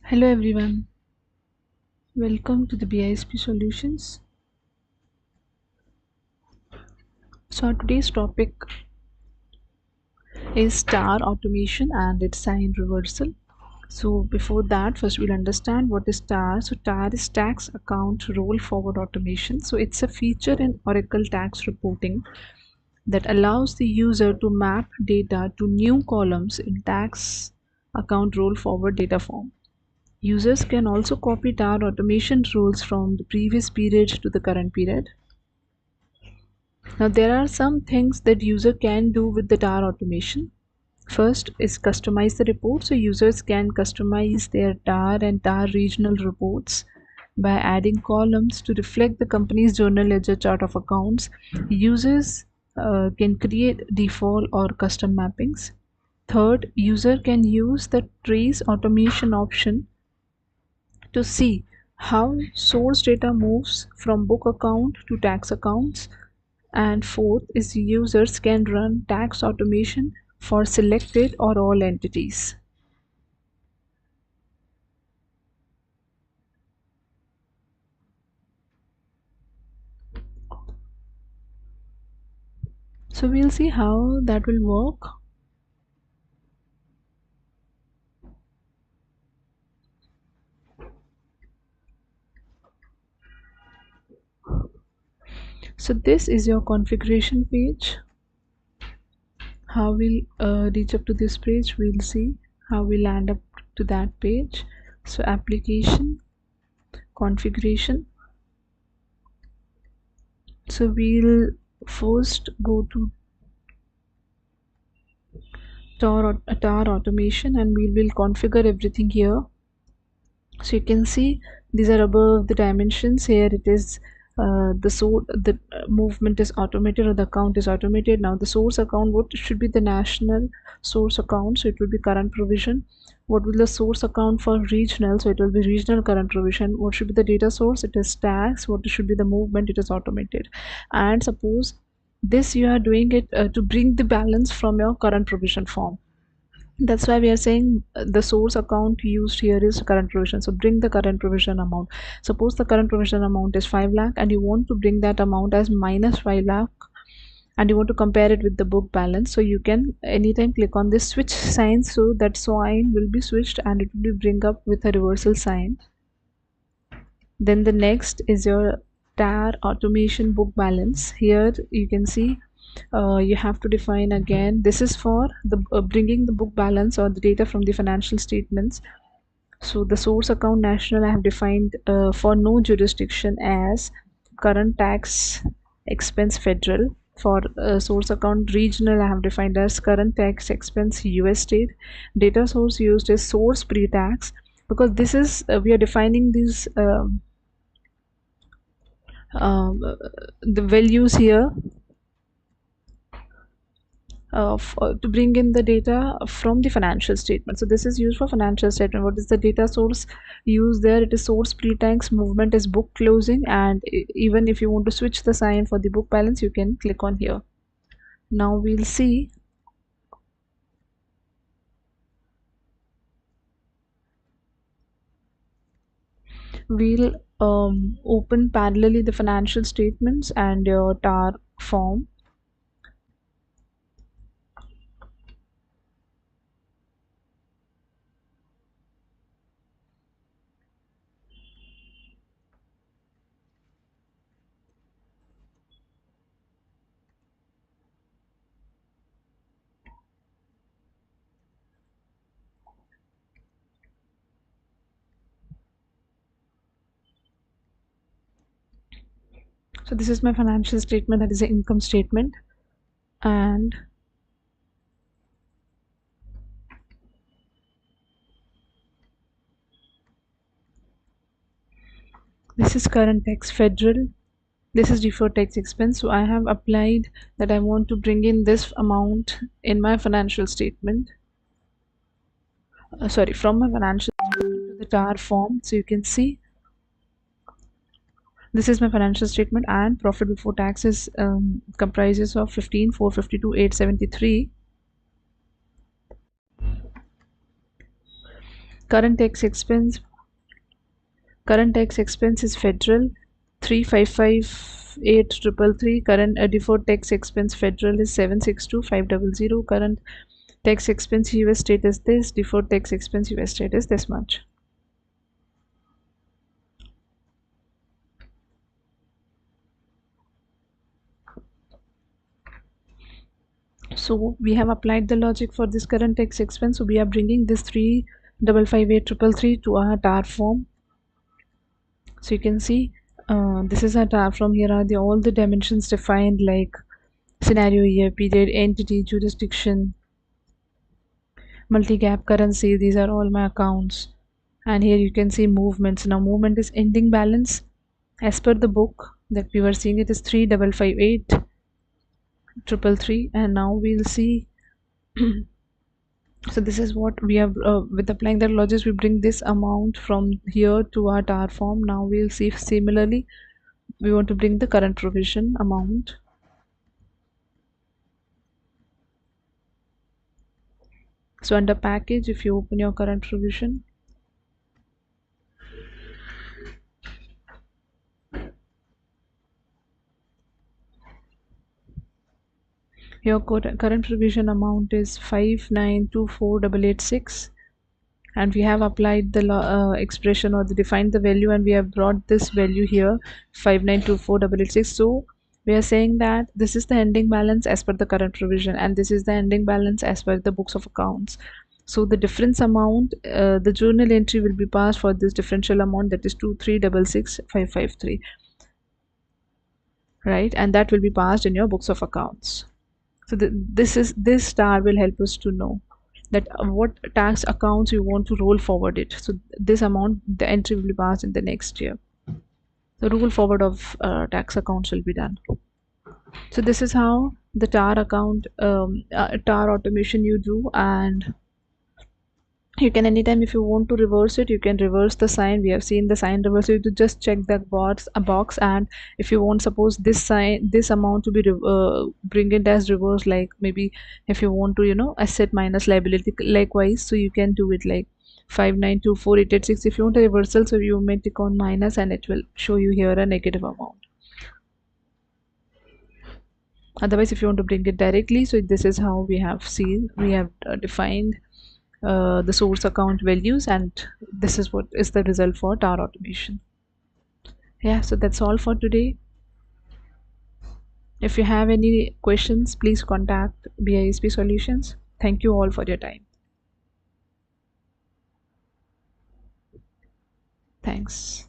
Hello everyone, welcome to the BISP Solutions. So our today's topic is star automation and its sign reversal. So before that, first we'll understand what is star. So star is tax account roll forward automation. So it's a feature in Oracle tax reporting that allows the user to map data to new columns in tax account roll forward data form. Users can also copy star automation rules from the previous period to the current period. Now there are some things that user can do with the star automation. First is customize the report. So users can customize their star and star regional reports by adding columns to reflect the company's journal ledger chart of accounts. Users can create default or custom mappings. Third, user can use the trace automation option to see how source data moves from book account to tax accounts. And fourth is users can run tax automation for selected or all entities. So we'll see how that will work. So this is your configuration page. How we'll reach up to this page, we'll see how we land up to that page. So application, configuration. So we'll first go to star automation and we will configure everything here. So you can see these are above the dimensions. Here it is the movement is automated or the account is automated. Now the source account, what should be the national source account? So it will be current provision. What will the source account for regional? So it will be regional current provision. What should be the data source? It is tax. What should be the movement? It is automated. And suppose this you are doing it to bring the balance from your current provision form. That's why we are saying the source account used here is current provision. So bring the current provision amount. Suppose the current provision amount is 5 lakh and you want to bring that amount as minus 5 lakh and you want to compare it with the book balance. So you can anytime click on this switch sign, so that sign will be switched and it will be bring up with a reversal sign. Then the next is your star automation book balance. Here you can see you have to define again. This is for the bringing the book balance or the data from the financial statements. So the source account national I have defined for no jurisdiction as current tax expense federal. For source account regional I have defined as current tax expense US state. Data source used is source pre-tax, because this is we are defining these the values here to bring in the data from the financial statement. So this is used for financial statement. What is the data source used there? It is source pre-tax, movement is book closing, and even if you want to switch the sign for the book balance, you can click on here. Now we'll see we'll open parallelly the financial statements and your TAR form. So this is my financial statement, that is the income statement, and this is current tax federal. This is deferred tax expense. So I have applied that I want to bring in this amount in my financial statement. Sorry, from my financial statement to the TAR form. So you can see this is my financial statement, and profit before tax is comprises of 15,452,873. Current tax expense is federal 3558333. Current deferred tax expense federal is 762500. Current tax expense US state is this. Deferred tax expense US state is this much. So we have applied the logic for this current tax expense. So we are bringing this 3558333 to our tar form. So you can see this is our tar form. Here are all the dimensions defined, like scenario, year, period, entity, jurisdiction, multi-gap currency. These are all my accounts. And here you can see movements. Now movement is ending balance. As per the book that we were seeing, it is 3558333. And now we'll see. So this is what we have with applying that logic, we bring this amount from here to our tar form. Now we'll see if similarly we want to bring the current provision amount. So under package, if you open your current provision, your current provision amount is 5924886, and we have applied the expression, or defined the value, and we have brought this value here 5924886. So we are saying that this is the ending balance as per the current provision, and this is the ending balance as per the books of accounts. So the difference amount, the journal entry will be passed for this differential amount, that is 2366553, right? And that will be passed in your books of accounts. So this star will help us to know that what tax accounts you want to roll forward it. So this amount, the entry will be passed in the next year. The roll forward of tax accounts will be done. So this is how the tar account tar automation you do. And you can, anytime if you want to reverse it, you can reverse the sign. We have seen the sign reverse. You to just check that box, and if you want, suppose this sign, this amount to be bring it as reverse, like maybe if you want to asset minus liability, likewise, so you can do it like 5924886. If you want a reversal, so you may tick on minus and it will show you here a negative amount. Otherwise, if you want to bring it directly, so this is how we have defined the source account values, and this is what is the result for tar automation. Yeah, so that's all for today. If you have any questions, please contact BISP Solutions. Thank you all for your time. Thanks.